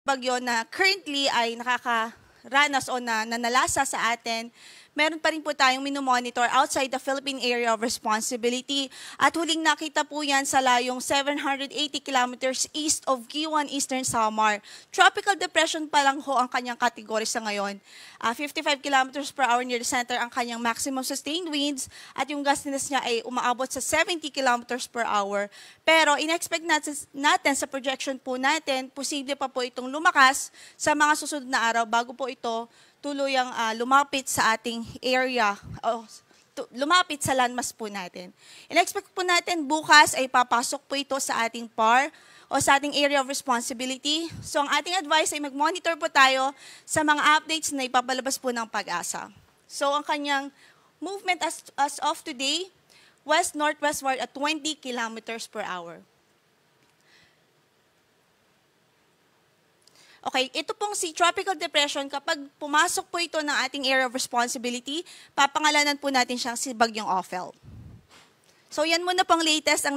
bagyo na currently ay nakakaranas o nanalasa sa atin, meron pa rin po tayong minomonitor outside the Philippine Area of Responsibility. At huling nakita po yan sa layong 780 kilometers east of Kiwan, Eastern Samar. Tropical depression pa lang ho ang kanyang kategory sa ngayon. 55 kilometers per hour near the center ang kanyang maximum sustained winds at yung gustiness niya ay umaabot sa 70 kilometers per hour. Pero in-expect natin sa projection po natin, posible pa po itong lumakas sa mga susunod na araw bago po ito tuluyang lumapit sa ating area, lumapit sa landmass po natin. In-expect po natin bukas ay papasok po ito sa ating PAR o sa ating area of responsibility. So ang ating advice ay mag-monitor po tayo sa mga updates na ipapalabas po ng Pag-asa. So ang kanyang movement as of today, west-northwestward at 20 kilometers per hour. Okay, ito pong si Tropical Depression, kapag pumasok po ito ng ating area of responsibility, papangalanan po natin siyang si Bagyong Ophel. So yan muna pong latest ang